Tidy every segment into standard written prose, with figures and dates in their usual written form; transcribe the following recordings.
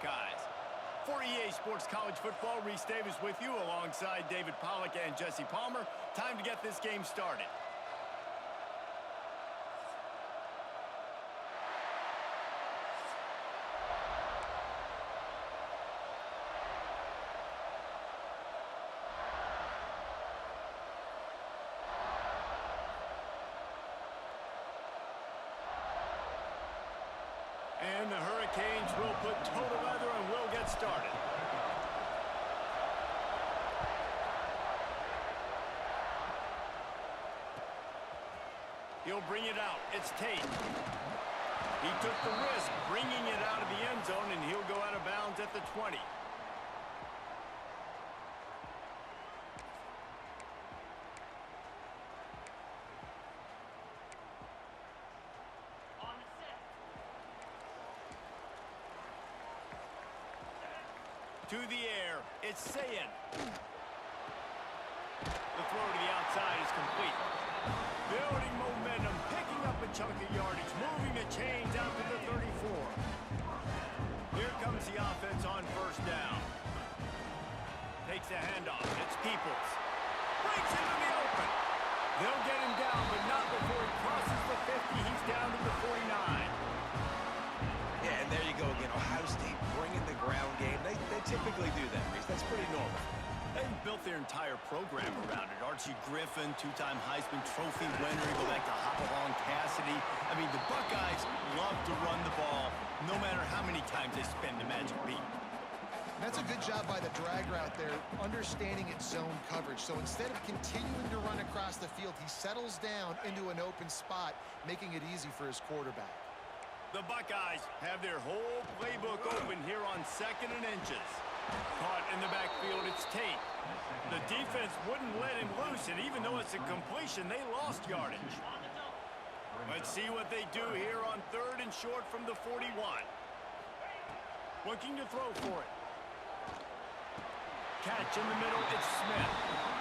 Buckeyes. For EA Sports College Football, Reese Davis with you alongside David Pollack and Jesse Palmer. Time to get this game started. And the Hurricanes will put total leather and will get started. He'll bring it out. It's Tate. He took the risk bringing it out of the end zone, and he'll go out of bounds at the 20. To the air, it's Sayin. The throw to the outside is complete. Building momentum, picking up a chunk of yardage, moving the chains out to the 34. Here comes the offense on first down. Takes a handoff, it's Peoples. Breaks into the open. They'll get him down, but not before he crosses the 50. He's down to the 49. Yeah, and there you go again. Ohio State bringing the ground game. They typically do that, Reese. That's pretty normal. They've built their entire program around it. Archie Griffin, two-time Heisman Trophy winner. You go back to Hopalong Cassidy. I mean, the Buckeyes love to run the ball, no matter how many times they spin the magic beat. That's a good job by the drag route there, understanding its zone coverage. So instead of continuing to run across the field, he settles down into an open spot, making it easy for his quarterback. The Buckeyes have their whole playbook open here on 2nd and inches. Caught in the backfield, it's Tate. The defense wouldn't let him loose, and even though it's a completion, they lost yardage. Let's see what they do here on 3rd and short from the 41. Looking to throw for it. Catch in the middle, it's Smith.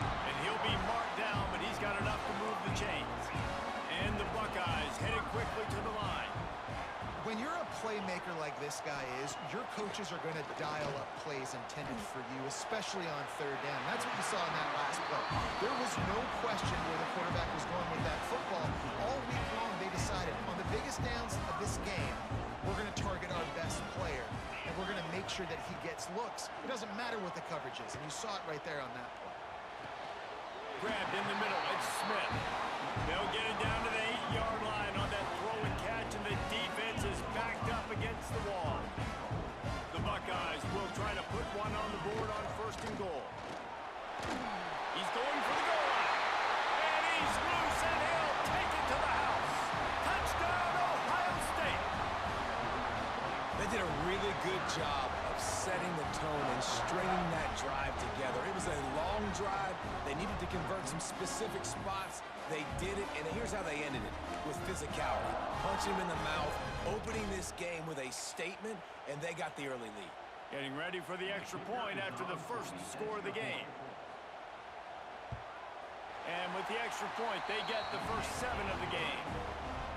And he'll be marked down, but he's got enough to move the chains. And the Buckeyes headed quickly to the line. When you're a playmaker like this guy is, your coaches are going to dial up plays intended for you, especially on 3rd down. That's what you saw in that last play. There was no question where the quarterback was going with that football. All week long, they decided on the biggest downs of this game, we're going to target our best player, and we're going to make sure that he gets looks. It doesn't matter what the coverage is, and you saw it right there on that play. Grabbed in the middle, it's Smith. They'll get it down to the 8-yard line on that throw and catch, and the defense is backed up against the wall. The Buckeyes will try to put one on the board on 1st and goal. He's going for the goal line. And he's loose, and he'll take it to the house. Touchdown, Ohio State. They did a really good job of setting the tone and stringing that drive together. It was a long drive. They needed to convert some specific spots. They did it, and here's how they ended it, with physicality. Punch him in the mouth, opening this game with a statement, and they got the early lead. Getting ready for the extra point after the first score of the game. And with the extra point, they get the first 7 of the game.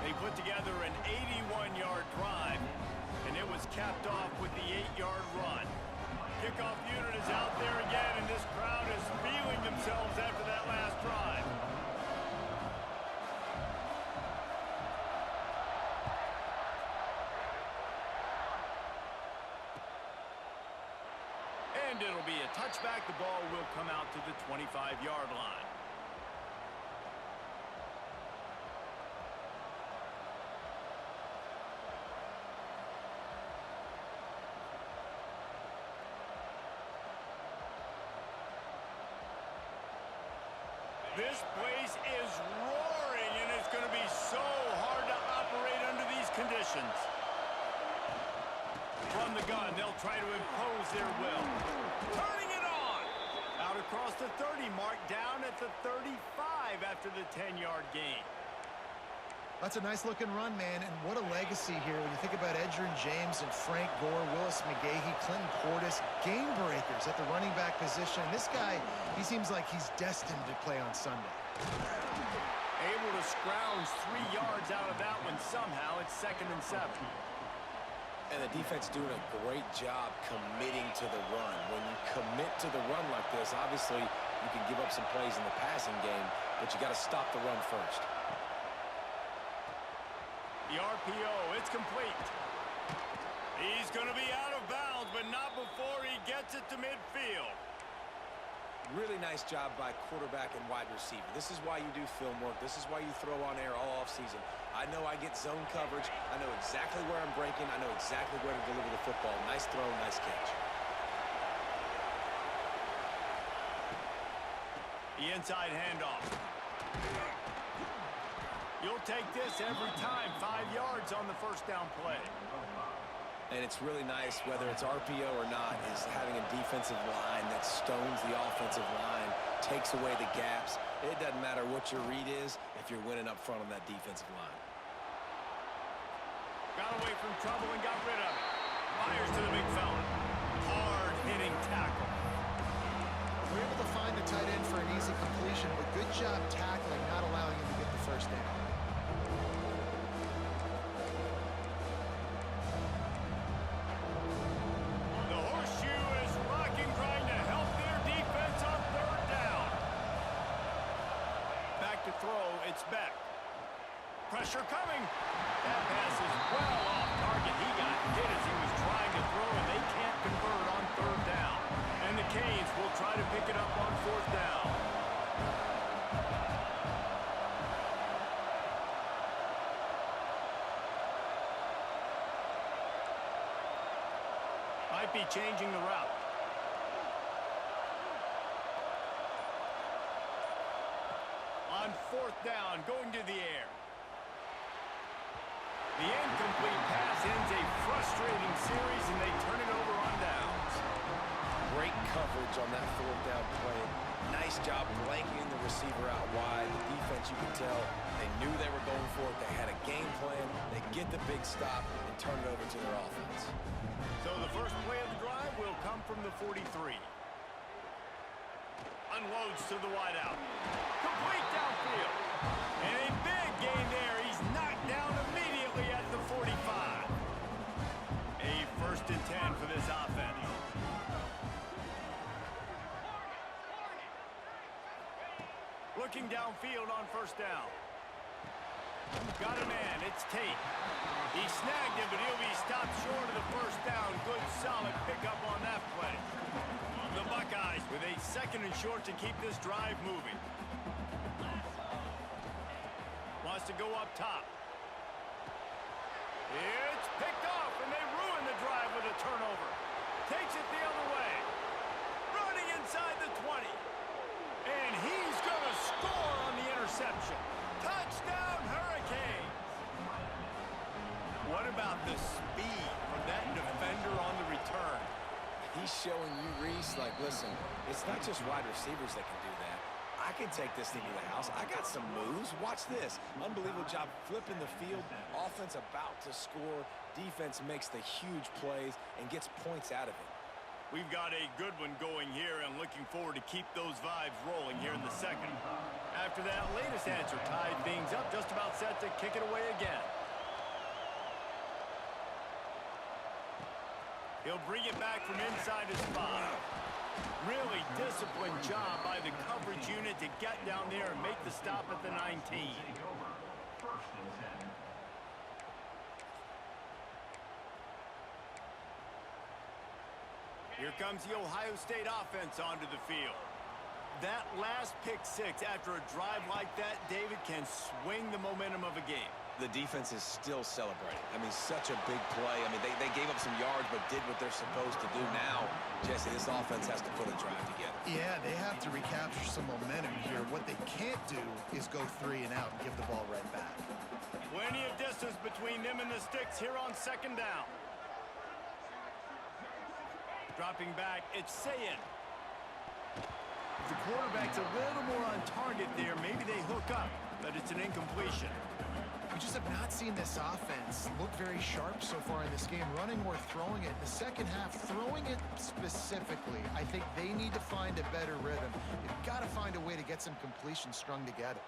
They put together an 81-yard drive, and it was capped off with the 8-yard run. Kickoff unit is out there again, and this crowd is feeling themselves after that last drive. And it'll be a touchback. The ball will come out to the 25-yard line. This place is roaring, and it's going to be so hard to operate under these conditions. From the gun, they'll try to impose their will. Turning it on! Out across the 30 mark, down at the 35 after the 10-yard gain. That's a nice-looking run, man, and what a legacy here. When you think about Edgerrin James and Frank Gore, Willis McGahee, Clinton Portis, game breakers at the running back position. This guy, he seems like he's destined to play on Sunday. Able to scrounge 3 yards out of that one somehow. It's 2nd and 7. And the defense doing a great job committing to the run. When you commit to the run like this, obviously you can give up some plays in the passing game, but you got to stop the run first. The RPO, it's complete. He's going to be out of bounds, but not before he gets it to midfield. Really nice job by quarterback and wide receiver. This is why you do film work. This is why you throw on air all offseason. I know I get zone coverage. I know exactly where I'm breaking. I know exactly where to deliver the football. Nice throw, nice catch. The inside handoff. You'll take this every time. 5 yards on the first down play. And it's really nice, whether it's RPO or not, is having a defensive line that stones the offensive line, takes away the gaps. It doesn't matter what your read is if you're winning up front on that defensive line. Got away from trouble and got rid of it. Fires to the big fella. Hard-hitting tackle. We're able to find the tight end for an easy completion, but good job tackling, not allowing him to get the first down. Back. Pressure coming. That pass is well off target. He got hit as he was trying to throw, and they can't convert on third down. And the Canes will try to pick it up on fourth down. Might be changing the route. On fourth down, going to the air. The incomplete pass ends a frustrating series, and they turn it over on downs. Great coverage on that fourth down play. Nice job blanketing the receiver out wide. The defense, you can tell, they knew they were going for it. They had a game plan. They get the big stop and turn it over to their offense. So the first play of the drive will come from the 43. Unloads to the wideout. Complete downfield. And a big gain there. He's knocked down immediately at the 45. A first and 10 for this offense. Looking downfield on first down. Got a man. It's Tate. He snagged him, but he'll be stopped short of the first down. Good, solid pickup on that play. The Buckeyes with a second and short to keep this drive moving. Wants to go up top. It's picked off, and they ruin the drive with a turnover. Takes it the other way. Running inside the 20. And he's going to score on the interception. Touchdown, Hurricanes. What about the speed from that defender on the return? He's showing you, Reese, like, listen, it's not just wide receivers that can do that. I can take this thing to the house. I got some moves. Watch this. Unbelievable job flipping the field. Offense about to score. Defense makes the huge plays and gets points out of it. We've got a good one going here and looking forward to keep those vibes rolling here in the second. After that latest answer tied things up, just about set to kick it away again. He'll bring it back from inside his 5. Really disciplined job by the coverage unit to get down there and make the stop at the 19. Here comes the Ohio State offense onto the field. That last pick six after a drive like that, David, can swing the momentum of a game. The defense is still celebrating. I mean, such a big play. I mean, they gave up some yards but did what they're supposed to do. Now, Jesse, this offense has to put a drive together. Yeah, they have to recapture some momentum here. What they can't do is go 3 and out and give the ball right back. Plenty of distance between them and the sticks here on second down. Dropping back, it's Sayin. The quarterback's a little more on target there. Maybe they hook up, but it's an incompletion. We just have not seen this offense look very sharp so far in this game, running or throwing it. In the second half, throwing it specifically, I think they need to find a better rhythm. They've got to find a way to get some completions strung together.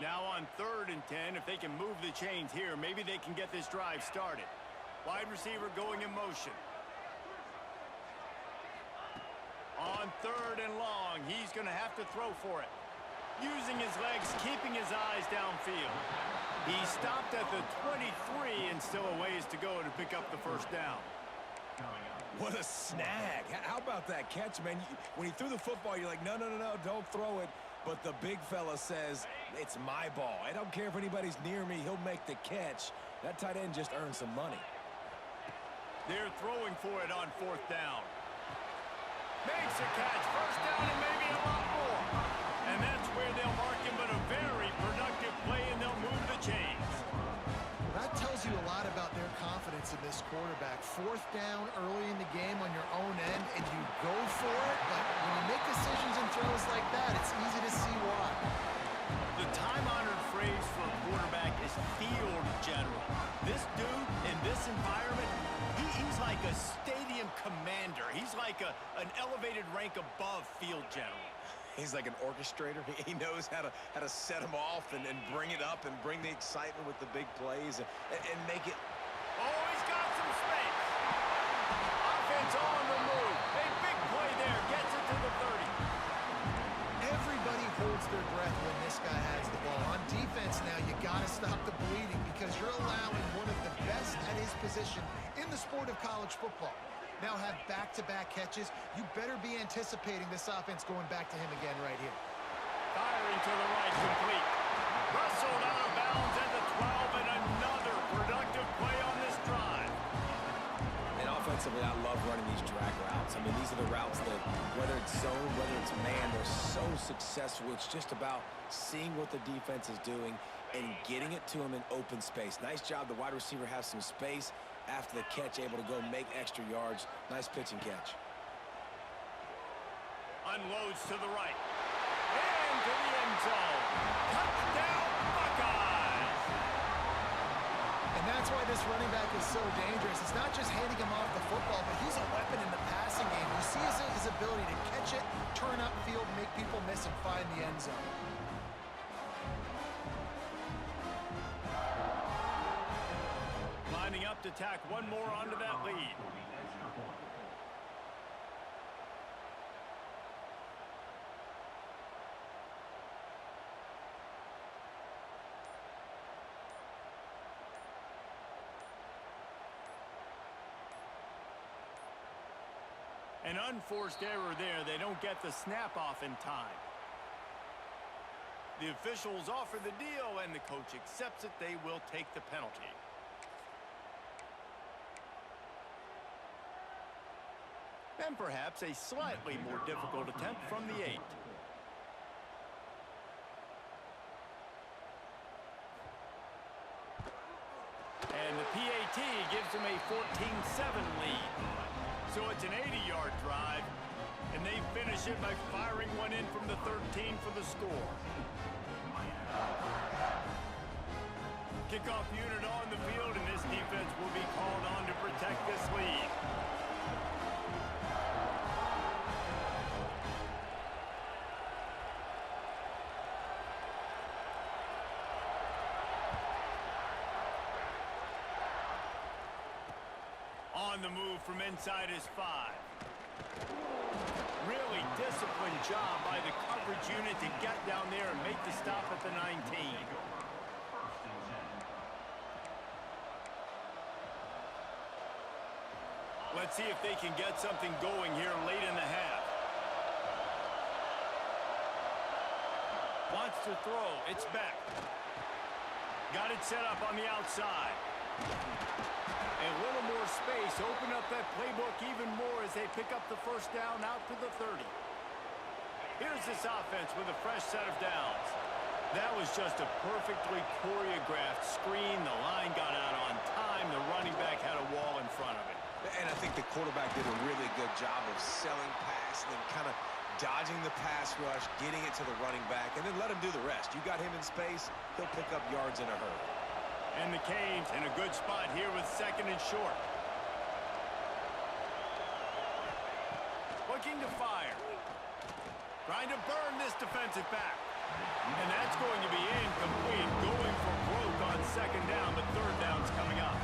Now on 3rd and 10, if they can move the chains here, maybe they can get this drive started. Wide receiver going in motion. On 3rd and long, he's going to have to throw for it. Using his legs, keeping his eyes downfield. He stopped at the 23 and still a ways to go to pick up the first down. What a snag. How about that catch, man? When he threw the football, you're like, no, don't throw it. But the big fella says, it's my ball. I don't care if anybody's near me. He'll make the catch. That tight end just earned some money. They're throwing for it on 4th down. Makes a catch. First down and maybe a lot more. And that's where they'll mark him, but a very productive play, and they'll move the chains. That tells you a lot about their confidence in this quarterback. 4th down early in the game on your own end, and you go for it, but when you make decisions and throws like that, it's easy to see why. The time-honored phrase for a quarterback is field general. This dude in this environment, he's like a stadium commander. He's like an elevated rank above field general. He's like an orchestrator. He knows how to set them off and bring it up and bring the excitement with the big plays and make it. Oh, he's got some space. Offense on the move. A big play there. Gets it to the 30. Everybody holds their breath when this guy has the ball. On defense now, you got to stop the bleeding because you're allowing one of the best at his position in the sport of college football. Now have back-to-back catches. You better be anticipating this offense going back to him again right here. Firing to the right, complete. Rustled out of bounds at the 12, and another productive play on this drive. And offensively, I love running these drag routes. I mean, these are the routes that, whether it's zone, whether it's man, they're so successful. It's just about seeing what the defense is doing and getting it to them in open space. Nice job. The wide receiver has some space after the catch, able to go make extra yards. Nice pitch and catch. Unloads to the right. Into the end zone. Touchdown, Buckeyes! And that's why this running back is so dangerous. It's not just handing him off the football, but he's a weapon in the passing game. You see his ability to catch it, turn upfield, make people miss, and find the end zone. Lining up to tack one more onto that lead. An unforced error there. They don't get the snap off in time. The officials offer the deal, and the coach accepts it. They will take the penalty. And perhaps a slightly more difficult attempt from the 8. And the PAT gives them a 14-7 lead. So it's an 80-yard drive, and they finish it by firing one in from the 13 for the score. Kickoff unit on the field, and this defense will be called on to protect this lead. On the move from inside his 5. Really disciplined job by the coverage unit to get down there and make the stop at the 19. Let's see if they can get something going here late in the half. Wants to throw. It's back. Got it set up on the outside. A little more space, open up that playbook even more as they pick up the first down out to the 30. Here's this offense with a fresh set of downs. That was just a perfectly choreographed screen. The line got out on time. The running back had a wall in front of it. And I think the quarterback did a really good job of selling pass and then kind of dodging the pass rush, getting it to the running back, and then let him do the rest. You got him in space, he'll pick up yards in a hurry. And the Canes in a good spot here with 2nd and short. Looking to fire. Trying to burn this defensive back. And that's going to be incomplete. Going for broke on 2nd down, but 3rd down's coming up.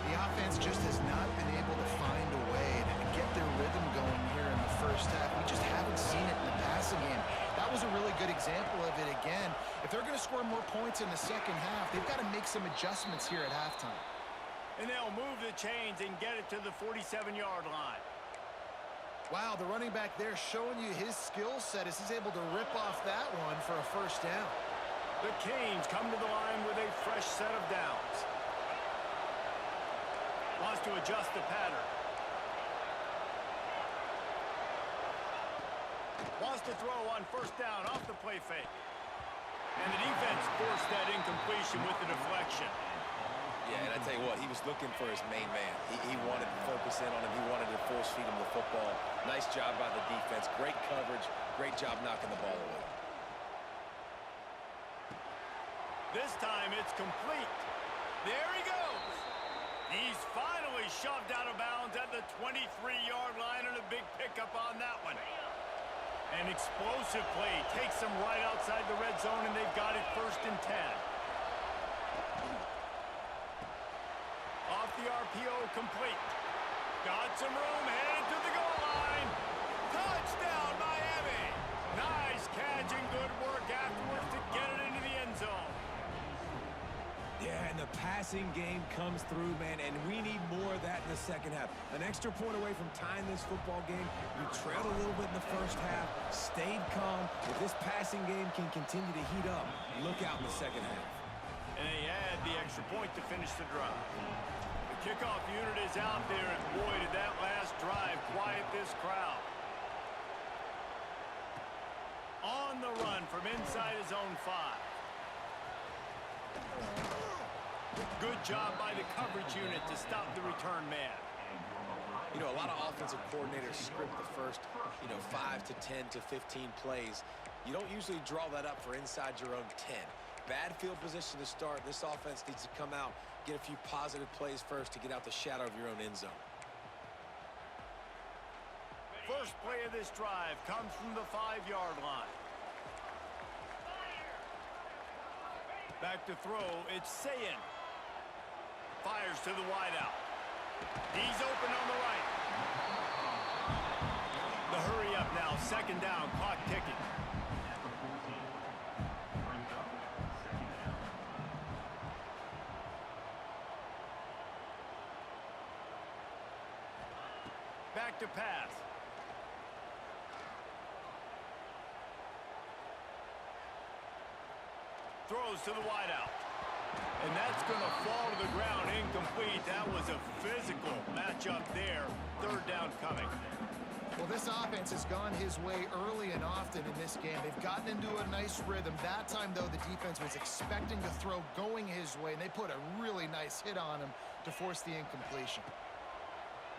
The offense just has not been able to find a way to get their rhythm going here in the first half. We just haven't seen it in the passing game. That was a really good example of it again. If they're going to score more points in the second half, they've got to make some adjustments here at halftime. And they'll move the chains and get it to the 47-yard line. Wow, the running back there showing you his skill set as he's able to rip off that one for a first down. The Canes come to the line with a fresh set of downs. Wants to adjust the pattern. Wants to throw on first down off the play fake. And the defense forced that incompletion with the deflection. Yeah, and I tell you what, he was looking for his main man. He wanted to focus in on him. He wanted to force feed him the football. Nice job by the defense. Great coverage. Great job knocking the ball away. This time it's complete. There he goes. He's finally shoved out of bounds at the 23-yard line, and a big pickup on that one. An explosive play takes them right outside the red zone, and they've got it 1st and 10. Off the RPO, complete. Got some room, headed to the goal line. Touchdown, Miami. Nice catch and good work afterwards to get it into the end zone. Yeah, and the passing game comes through, man, and we need more of that in the second half. An extra point away from tying this football game. You trailed a little bit in the first half, stayed calm. If this passing game can continue to heat up, look out in the second half. And they add the extra point to finish the drive. The kickoff unit is out there, and boy, did that last drive quiet this crowd. On the run from inside his own 5. Good job by the coverage unit to stop the return man. You know, a lot of offensive coordinators script the first, 5 to 10 to 15 plays. You don't usually draw that up for inside your own 10. Bad field position to start. This offense needs to come out, get a few positive plays first to get out the shadow of your own end zone. First play of this drive comes from the 5-yard line. Back to throw, it's Sayin. Fires to the wideout. He's open on the right. The hurry up now, 2nd down, clock ticking. Back to pass. Throws to the wideout. And that's going to fall to the ground incomplete. That was a physical matchup there. 3rd down coming. Well, this offense has gone his way early and often in this game. They've gotten into a nice rhythm. That time, though, the defense was expecting to throw going his way, and they put a really nice hit on him to force the incompletion.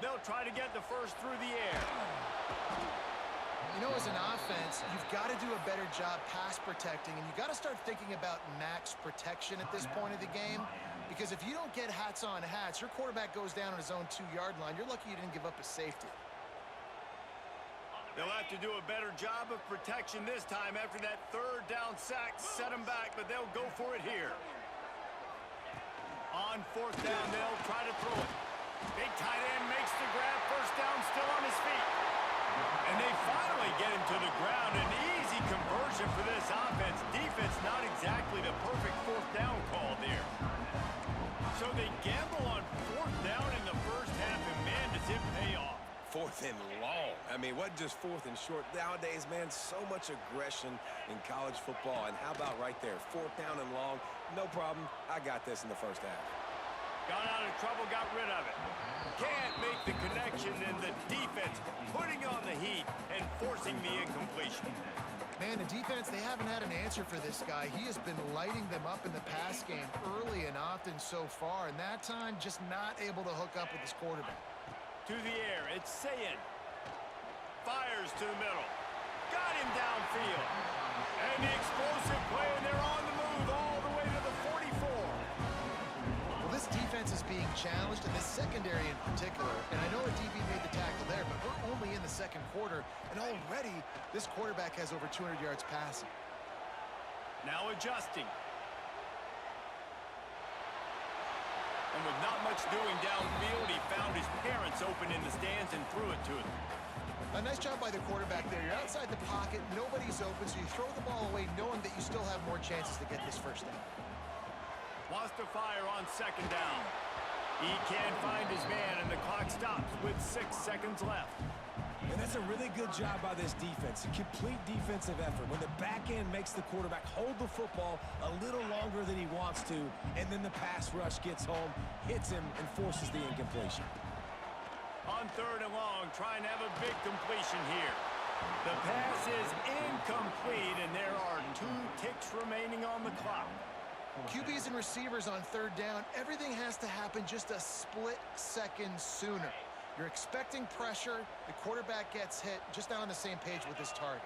They'll try to get the first through the air. You know, as an offense, you've got to do a better job pass protecting, and you've got to start thinking about max protection at this point of the game, because if you don't get hats on hats, your quarterback goes down on his own 2-yard line. You're lucky you didn't give up a safety. They'll have to do a better job of protection this time after that 3rd down sack set them back, but they'll go for it here. On 4th down, they'll try to throw it. Big tight end makes the grab. 1st down, still on his feet. And they finally get him to the ground. An easy conversion for this offense. Defense not exactly the perfect 4th down call there. So they gamble on 4th down in the first half, and man, does it pay off. 4th and long. I mean, what just 4th and short? Nowadays, man, so much aggression in college football. And how about right there? 4th down and long. No problem. I got this in the first half. Got out of trouble, got rid of it. Can't make the connection, and the defense putting on the heat and forcing the incompletion. Man, the defense, they haven't had an answer for this guy. He has been lighting them up in the pass game early and often so far, and that time just not able to hook up with his quarterback. To the air, it's Sayin. Fires to the middle. Got him downfield. And the explosive play, and they're on the move all the way to the 44. Well, this defense is being challenged, and this secondary in particular, and I know a DB made the tackle there, but we're only in the 2nd quarter, and already this quarterback has over 200 yards passing. Now adjusting. And with not much doing downfield, he found his parents open in the stands and threw it to them. A nice job by the quarterback there. You're outside the pocket, nobody's open, so you throw the ball away knowing that you still have more chances to get this first down. Wants to fire on second down. He can't find his man, and the clock stops with 6 seconds left. And that's a really good job by this defense. A complete defensive effort. When the back end makes the quarterback hold the football a little longer than he wants to, and then the pass rush gets home, hits him, and forces the incompletion. On third and long, trying to have a big completion here. The pass is incomplete, and there are 2 ticks remaining on the clock. QBs and receivers on third down, everything has to happen just a split second sooner. You're expecting pressure, the quarterback gets hit, just not on the same page with his target.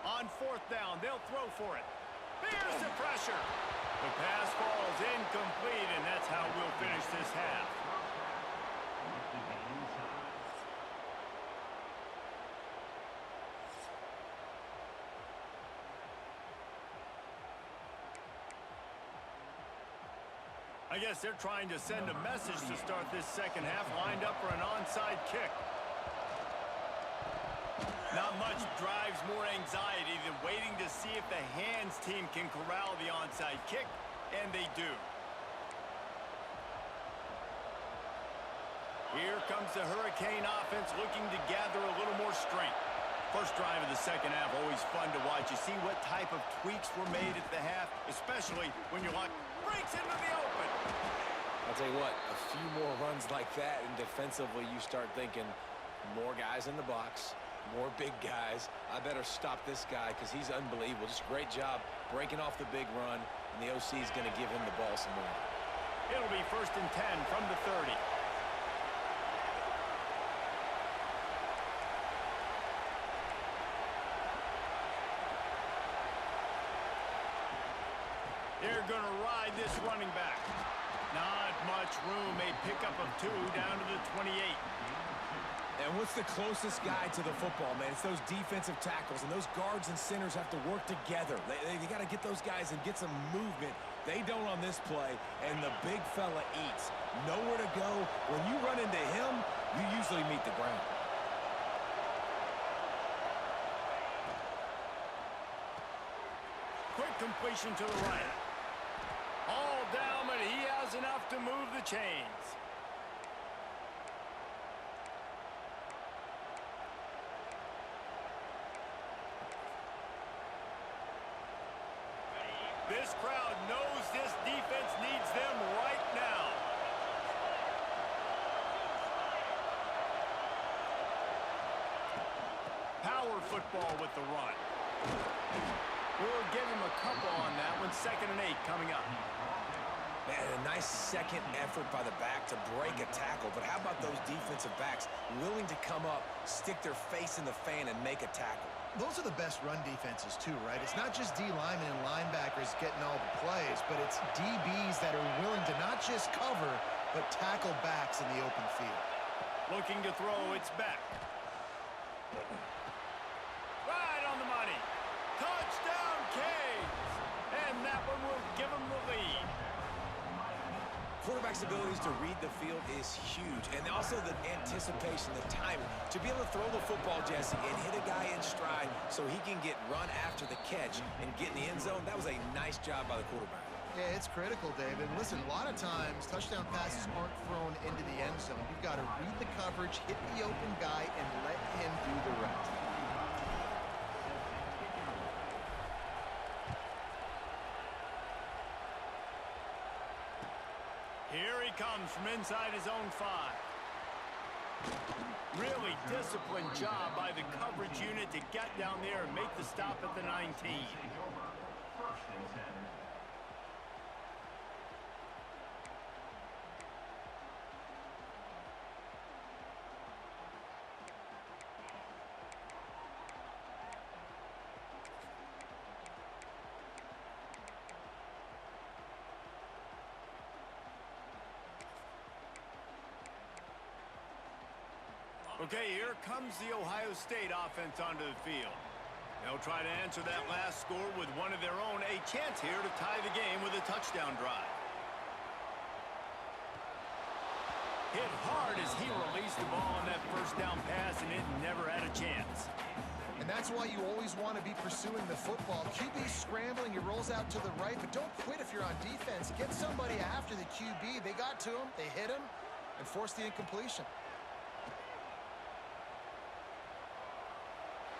On fourth down, they'll throw for it. There's the pressure. The pass falls incomplete, and that's how we'll finish this half. I guess they're trying to send a message to start this second half, lined up for an onside kick. Not much drives more anxiety than waiting to see if the hands team can corral the onside kick, and they do. Here comes the Hurricane offense looking to gather a little more strength. First drive of the second half, always fun to watch. You see what type of tweaks were made at the half, especially when you're like, breaks into the open. I'll tell you what, a few more runs like that, and defensively you start thinking, more guys in the box, more big guys. I better stop this guy because he's unbelievable. Just a great job breaking off the big run, and the OC is going to give him the ball some more. It'll be 1st and 10 from the 30. They're going to ride this running back. Not much room. A pickup of 2 down to the 28. And what's the closest guy to the football, man? It's those defensive tackles, and those guards and centers have to work together. They got to get those guys and get some movement. They don't on this play, and the big fella eats. Nowhere to go. When you run into him, you usually meet the ground. Quick completion to the right. All down, but he has enough to move the chains. This crowd knows this defense needs them right now. Power football with the run. We'll give him a couple on that one. 2nd and 8 coming up. Man, a nice second effort by the back to break a tackle. But how about those defensive backs willing to come up, stick their face in the fan, and make a tackle? Those are the best run defenses too, right? It's not just D linemen and linebackers getting all the plays, but it's DBs that are willing to not just cover, but tackle backs in the open field. Looking to throw, it's back. Right on the money. Touchdown, Canes! And that one will give them the lead. Quarterback's abilities to read the field is huge, and also the anticipation, the timing. To be able to throw the football, Jesse, and hit a guy in stride so he can get run after the catch and get in the end zone, that was a nice job by the quarterback. Yeah, it's critical, David. Listen, a lot of times, touchdown passes aren't thrown into the end zone. You've got to read the coverage, hit the open guy, and let him do the rest. Here he comes from inside his own 5. Really disciplined job by the coverage unit to get down there and make the stop at the 19. Okay, here comes the Ohio State offense onto the field. They'll try to answer that last score with one of their own. A chance here to tie the game with a touchdown drive. Hit hard as he released the ball on that first down pass, and it never had a chance. And that's why you always want to be pursuing the football. QB scrambling, he rolls out to the right, but don't quit if you're on defense. Get somebody after the QB. They got to him, they hit him, and forced the incompletion.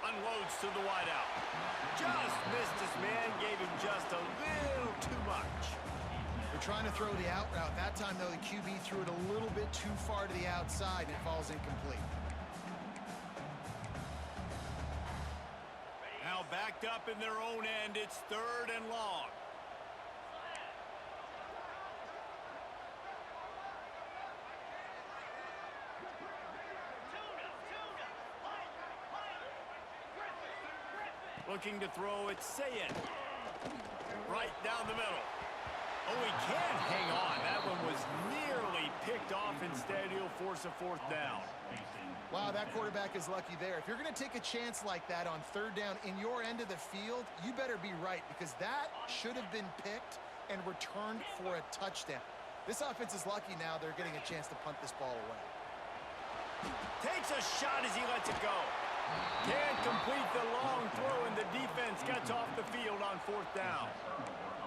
Unloads to the wideout. Just missed his man, gave him just a little too much. They're trying to throw the out route. That time, though, the QB threw it a little bit too far to the outside, and it falls incomplete. Now backed up in their own end, it's 3rd and long. Looking to throw, it's Sayin. Right down the middle. Oh, he can't hang on. That one was nearly picked off. Instead, he'll force a 4th down. Wow, that quarterback is lucky there. If you're going to take a chance like that on 3rd down in your end of the field, you better be right, because that should have been picked and returned for a touchdown. This offense is lucky now they're getting a chance to punt this ball away. Takes a shot as he lets it go. Can't complete the long throw, and the defense gets off the field on 4th down.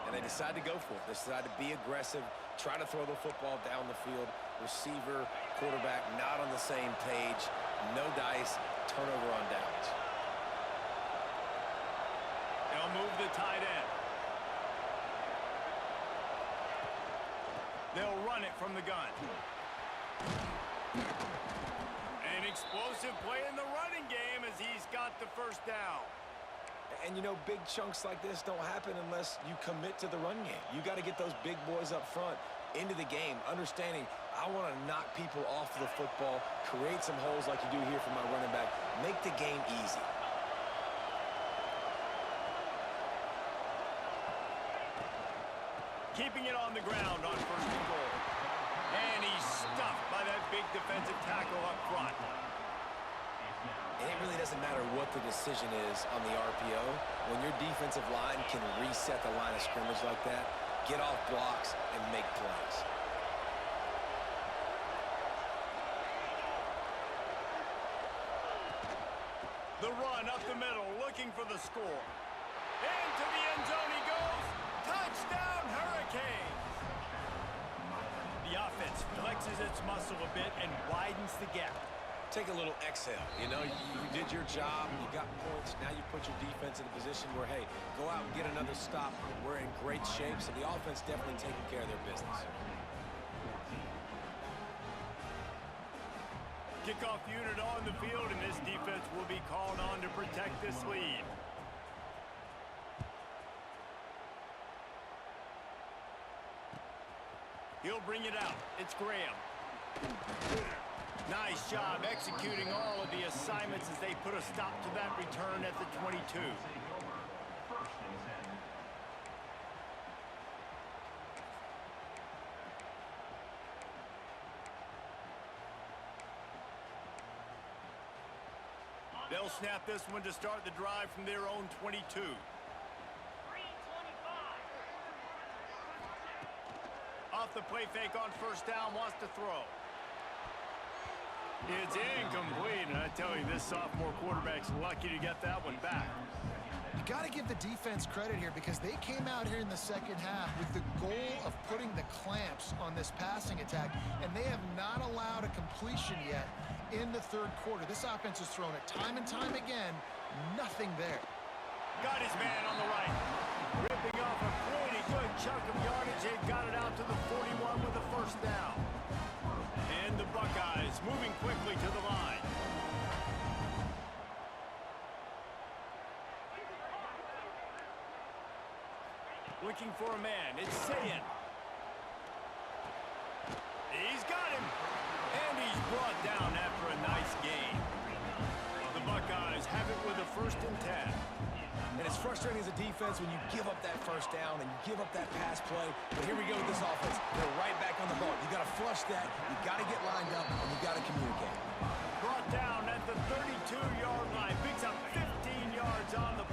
And they decide to go for it. They decide to be aggressive, try to throw the football down the field. Receiver, quarterback, not on the same page. No dice, turnover on downs. They'll move the tight end. They'll run it from the gun. An explosive play in the running game as he's got the 1st down. And, you know, big chunks like this don't happen unless you commit to the run game. You got to get those big boys up front into the game, understanding I want to knock people off the football, create some holes like you do here for my running back, make the game easy. Keeping it on the ground on 1st and goal. And he's stuffed by that big defensive tackle up front. And it really doesn't matter what the decision is on the RPO. When your defensive line can reset the line of scrimmage like that, get off blocks and make plays. The run up the middle, looking for the score. Into the end zone he goes. Touchdown, Hurricanes! The offense flexes its muscle a bit and widens the gap. Take a little exhale. You know, you did your job, you got points, now you put your defense in a position where, hey, go out and get another stop. We're in great shape, so the offense definitely taking care of their business. Kickoff unit on the field, and this defense will be called on to protect this lead. He'll bring it out. It's Graham. Nice job executing all of the assignments as they put a stop to that return at the 22. They'll snap this one to start the drive from their own 22. Off the play fake on 1st down, wants to throw. It's incomplete, and I tell you, this sophomore quarterback's lucky to get that one back. You got to give the defense credit here because they came out here in the 2nd half with the goal of putting the clamps on this passing attack, and they have not allowed a completion yet in the 3rd quarter. This offense has thrown it time and time again. Nothing there. Got his man on the right. Ripping off a pretty good chunk of yardage. They've got it out to the 41 with the 1st down. And the Buckeyes moving quickly to the line. Looking for a man. It's Sayin. He's got him. And he's brought down after a nice gain. The Buckeyes have it with a 1st and 10. And it's frustrating as a defense when you give up that 1st down and you give up that pass play. But here we go with this offense. They're right back on the ball. You got to flush that. You got to get lined up, and you got to communicate. Brought down at the 32-yard line. Picks up 15 yards on the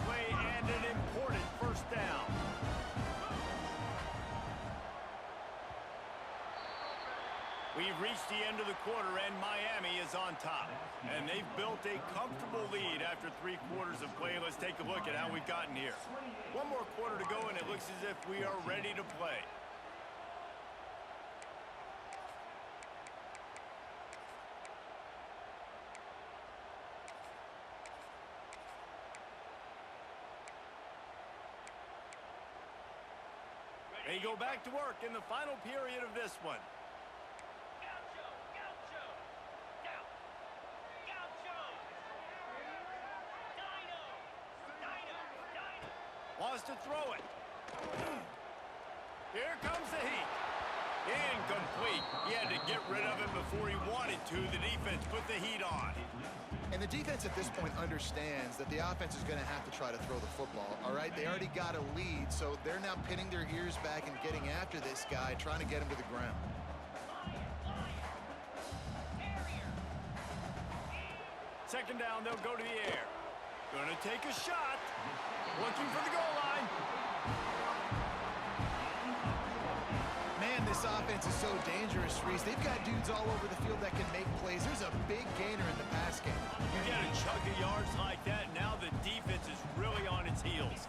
We've reached the end of the quarter, and Miami is on top. And they've built a comfortable lead after 3 quarters of play. Let's take a look at how we've gotten here. 1 more quarter to go, and it looks as if we are ready to play. They go back to work in the final period of this one. Wants to throw it. Here comes the heat. Incomplete. He had to get rid of it before he wanted to. The defense put the heat on. And the defense at this point understands that the offense is going to have to try to throw the football, all right? They already got a lead, so they're now pinning their ears back and getting after this guy, trying to get him to the ground. Second down, they'll go to the air. Gonna take a shot. Looking for the goal line. Man, this offense is so dangerous, Reese. They've got dudes all over the field that can make plays. There's a big gainer in the pass game. You get a chunk of yards like that, now the defense is really on its heels.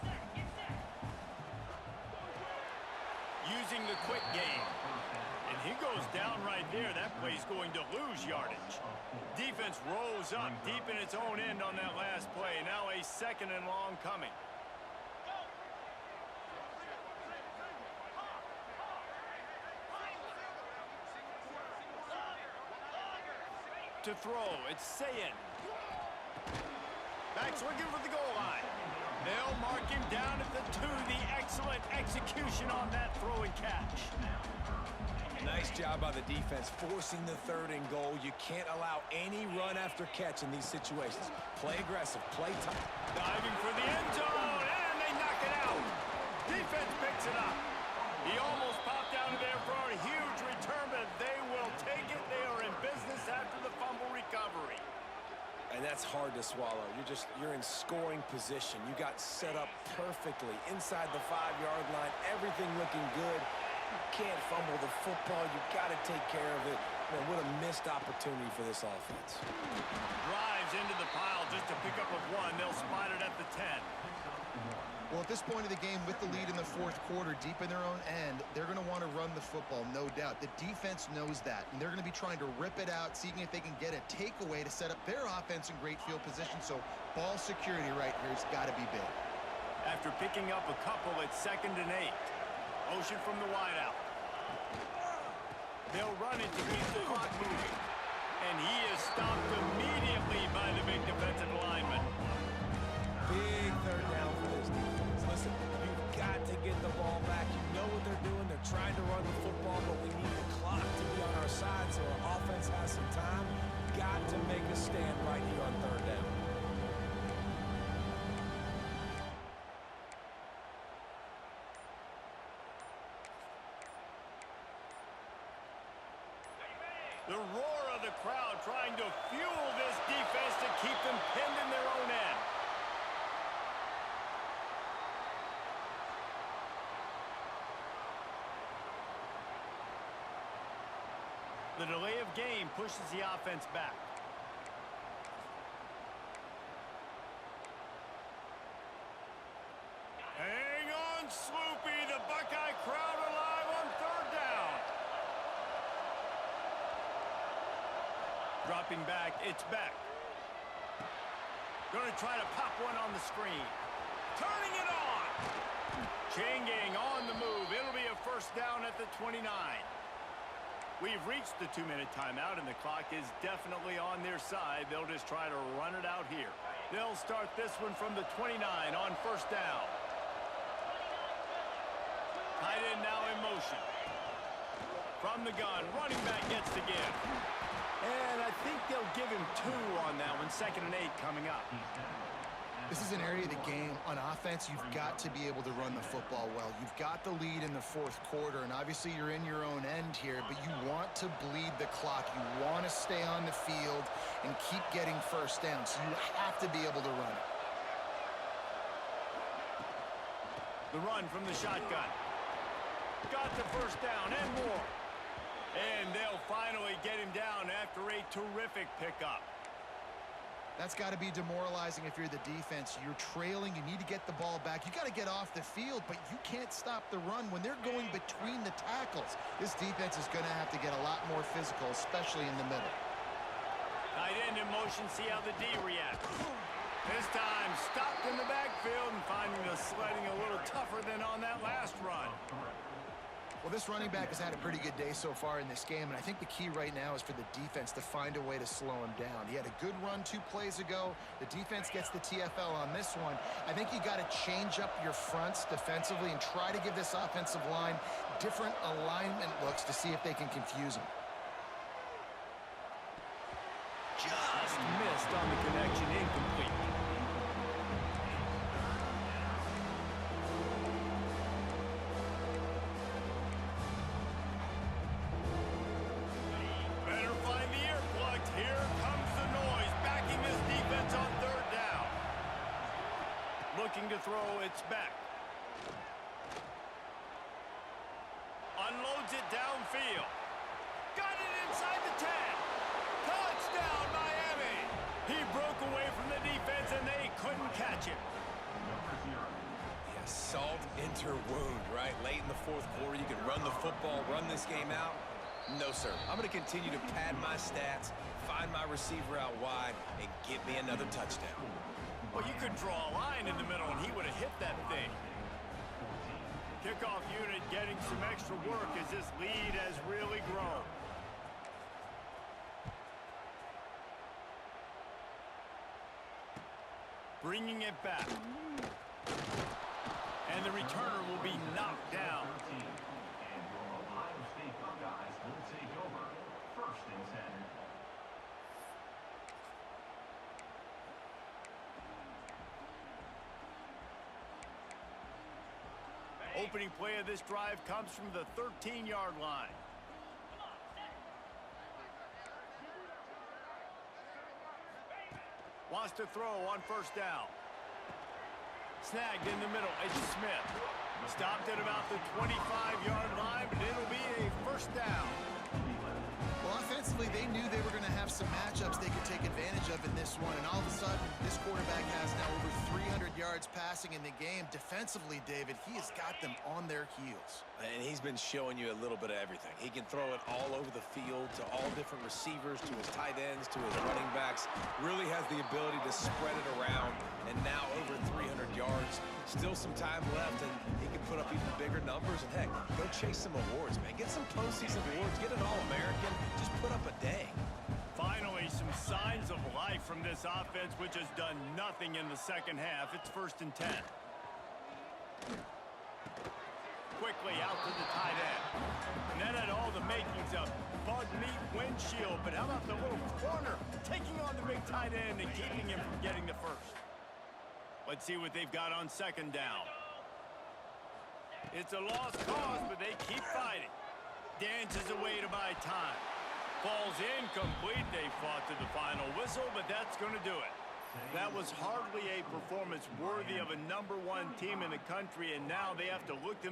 Using the quick game. And he goes down right there. That play's going to lose yardage. Defense rolls up deep in its own end on that last play. Now a 2nd and long coming. To throw, it's Sayin. Back's looking for the goal line. They'll mark him down at the 2. The excellent execution on that throw and catch. Nice job by the defense, forcing the 3rd and goal. You can't allow any run after catch in these situations. Play aggressive, play tough. Diving for the end zone, and they knock it out. Defense picks it up. He almost popped out of there for a huge return, but they will take it. They are in business after the fumble recovery. And that's hard to swallow. You're in scoring position. You got set up perfectly inside the 5-yard line. Everything looking good. You can't fumble the football. You got to take care of it. Man, what a missed opportunity for this offense. Drives into the pile just to pick up a 1. They'll spot it at the 10. Well, at this point of the game, with the lead in the 4th quarter, deep in their own end, they're going to want to run the football, no doubt. The defense knows that, and they're going to be trying to rip it out, seeing if they can get a takeaway to set up their offense in great field position. So ball security right here has got to be big. After picking up a couple, it's 2nd and 8. Motion from the wideout. They'll run it to keep the clock moving. And he is stopped immediately by the big defensive lineman. Big 3rd down for this defense. Listen, you've got to get the ball back. You know what they're doing. They're trying to run the football, but we need the clock to be on our side so our offense has some time. Got to make a stand right here on 3rd down. The roar of the crowd trying to fuel this defense to keep them pinned in their own end. The delay of game pushes the offense back. Hang on, Sloopy. The Buckeye crowd alive on 3rd down. Dropping back, it's back. Going to try to pop one on the screen. Turning it on. Changing on the move. It'll be a 1st down at the 29. We've reached the 2-minute timeout, and the clock is definitely on their side. They'll just try to run it out here. They'll start this one from the 29 on 1st down. Tight end now in motion. From the gun, running back gets the give. And I think they'll give him 2 on that one. 2nd and 8 coming up. This is an area of the game on offense you've got to be able to run the football well. You've got the lead in the 4th quarter, and obviously you're in your own end here, but you want to bleed the clock. You want to stay on the field and keep getting 1st down, so you have to be able to run it. The run from the shotgun. Got the 1st down and more. And they'll finally get him down after a terrific pickup. That's got to be demoralizing if you're the defense. You're trailing. You need to get the ball back. You got to get off the field, but you can't stop the run when they're going between the tackles. This defense is going to have to get a lot more physical, especially in the middle. Tight end in motion, see how the D reacts. This time, stopped in the backfield and finding the sledding a little tougher than on that last run. Well, this running back has had a pretty good day so far in this game, and I think the key right now is for the defense to find a way to slow him down. He had a good run 2 plays ago. The defense gets the TFL on this one. I think you got to change up your fronts defensively and try to give this offensive line different alignment looks to see if they can confuse him. Just missed on the connection, incomplete. Better find the earplugs. Here comes the noise, backing this defense on 3rd down. Looking to throw, it's back. Unloads it downfield. Got it inside the 10. Touchdown, Miami! He broke away from the defense, and they couldn't catch him. Yeah, salt enter wound, right? Late in the 4th quarter, you can run the football, run this game out. No, sir. I'm going to continue to pad my stats, find my receiver out wide, and get me another touchdown. Well, you could draw a line in the middle, and he would have hit that thing. Kickoff unit getting some extra work as this lead has really grown. Bringing it back. And the returner will be knocked down. Opening play of this drive comes from the 13-yard line. Wants to throw on 1st down. Snagged in the middle, it's Smith. Stopped at about the 25-yard line, but it'll be a 1st down. Well, offensively, they knew they were going to have some matchups they could take advantage of in this one, and all of a sudden, this quarterback has now over 300 yards passing in the game. Defensively, David, he has got them on their heels. And he's been showing you a little bit of everything. He can throw it all over the field to all different receivers, to his tight ends, to his running backs. Really has the ability to spread it around, and now over 300 yards. Still some time left, and he can put up even bigger numbers. And, heck, go chase some awards, man. Get some postseason awards. Get an All-American. Just put up a day. Finally, some signs of life from this offense, which has done nothing in the 2nd half. It's 1st and 10. Quickly out to the tight end. And that had all the makings of bug meat windshield, but how about the little corner taking on the big tight end and keeping him from getting the 1st? Let's see what they've got on 2nd down. It's a lost cause, but they keep fighting. Dances away to buy time. Falls incomplete. They fought to the final whistle, but that's going to do it. That was hardly a performance worthy of a #1 team in the country, and now they have to look themselves